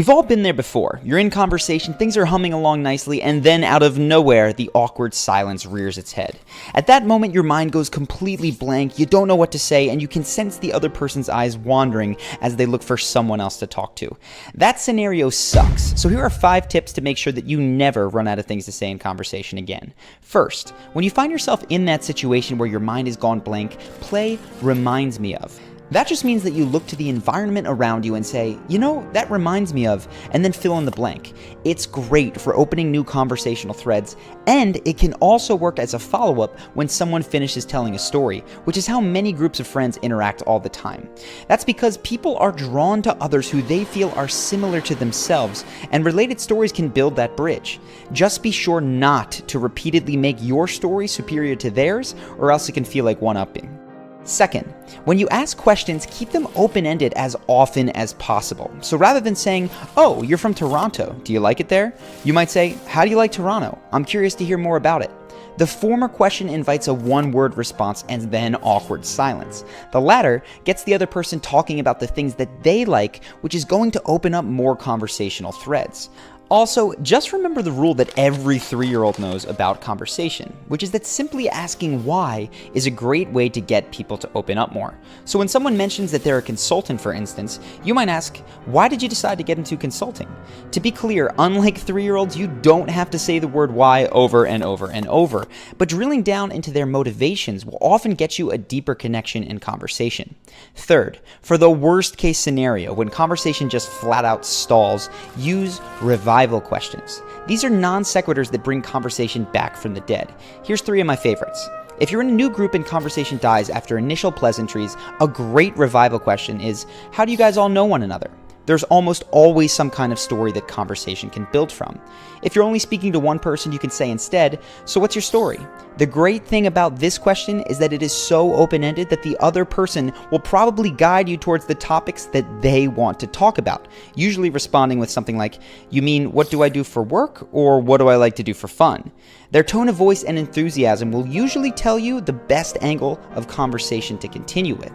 We've all been there before. You're in conversation, things are humming along nicely, and then out of nowhere, the awkward silence rears its head. At that moment, your mind goes completely blank, you don't know what to say, and you can sense the other person's eyes wandering as they look for someone else to talk to. That scenario sucks, so here are 5 tips to make sure that you never run out of things to say in conversation again. First, when you find yourself in that situation where your mind has gone blank, play reminds me of. That just means that you look to the environment around you and say, you know, that reminds me of, and then fill in the blank. It's great for opening new conversational threads, and it can also work as a follow-up when someone finishes telling a story, which is how many groups of friends interact all the time. That's because people are drawn to others who they feel are similar to themselves, and related stories can build that bridge. Just be sure not to repeatedly make your story superior to theirs, or else it can feel like one-upping. Second, when you ask questions, keep them open-ended as often as possible. So rather than saying, "Oh, you're from Toronto, do you like it there?" you might say, "How do you like Toronto? I'm curious to hear more about it." The former question invites a one-word response and then awkward silence. The latter gets the other person talking about the things that they like, which is going to open up more conversational threads. Also, just remember the rule that every 3-year-old knows about conversation, which is that simply asking why is a great way to get people to open up more. So when someone mentions that they're a consultant, for instance, you might ask, "Why did you decide to get into consulting?" To be clear, unlike 3-year-olds, you don't have to say the word why over and over and over, but drilling down into their motivations will often get you a deeper connection in conversation. Third, for the worst case scenario, when conversation just flat out stalls, use revival questions. These are non sequiturs that bring conversation back from the dead. Here's 3 of my favorites. If you're in a new group and conversation dies after initial pleasantries, a great revival question is, how do you guys all know one another? There's almost always some kind of story that conversation can build from. If you're only speaking to one person, you can say instead, "So what's your story?" The great thing about this question is that it is so open-ended that the other person will probably guide you towards the topics that they want to talk about, usually responding with something like, "You mean, what do I do for work?" or "What do I like to do for fun?" Their tone of voice and enthusiasm will usually tell you the best angle of conversation to continue with.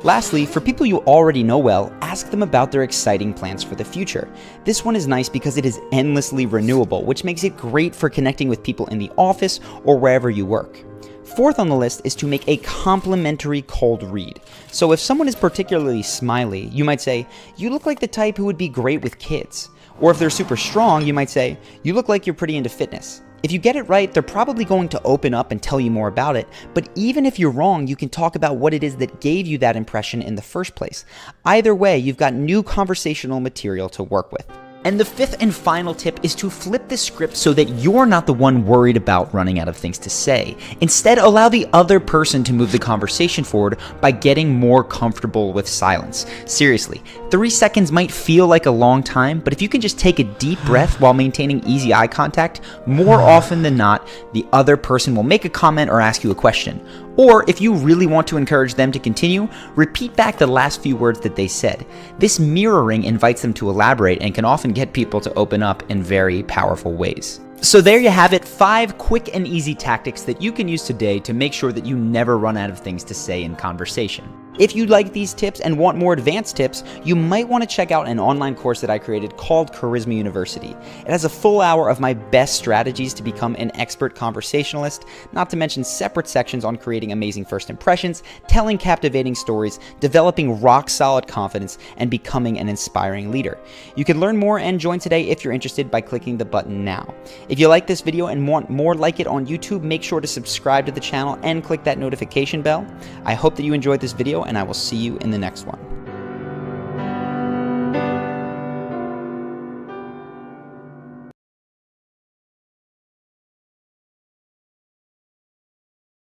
Lastly, for people you already know well, ask them about their exciting plans for the future. This one is nice because it is endlessly renewable, which makes it great for connecting with people in the office or wherever you work. Fourth on the list is to make a complimentary cold read. So if someone is particularly smiley, you might say, "You look like the type who would be great with kids." Or if they're super strong, you might say, "You look like you're pretty into fitness." If you get it right, they're probably going to open up and tell you more about it, but even if you're wrong, you can talk about what it is that gave you that impression in the first place. Either way, you've got new conversational material to work with. And the 5th and final tip is to flip the script so that you're not the one worried about running out of things to say. Instead, allow the other person to move the conversation forward by getting more comfortable with silence. Seriously, 3 seconds might feel like a long time, but if you can just take a deep breath while maintaining easy eye contact, more often than not, the other person will make a comment or ask you a question. Or if you really want to encourage them to continue, repeat back the last few words that they said. This mirroring invites them to elaborate and can often get people to open up in very powerful ways. So there you have it, 5 quick and easy tactics that you can use today to make sure that you never run out of things to say in conversation. If you like these tips and want more advanced tips, you might want to check out an online course that I created called Charisma University. It has a full hour of my best strategies to become an expert conversationalist, not to mention separate sections on creating amazing first impressions, telling captivating stories, developing rock-solid confidence, and becoming an inspiring leader. You can learn more and join today if you're interested by clicking the button now. If you like this video and want more like it on YouTube, make sure to subscribe to the channel and click that notification bell. I hope that you enjoyed this video, and I will see you in the next one.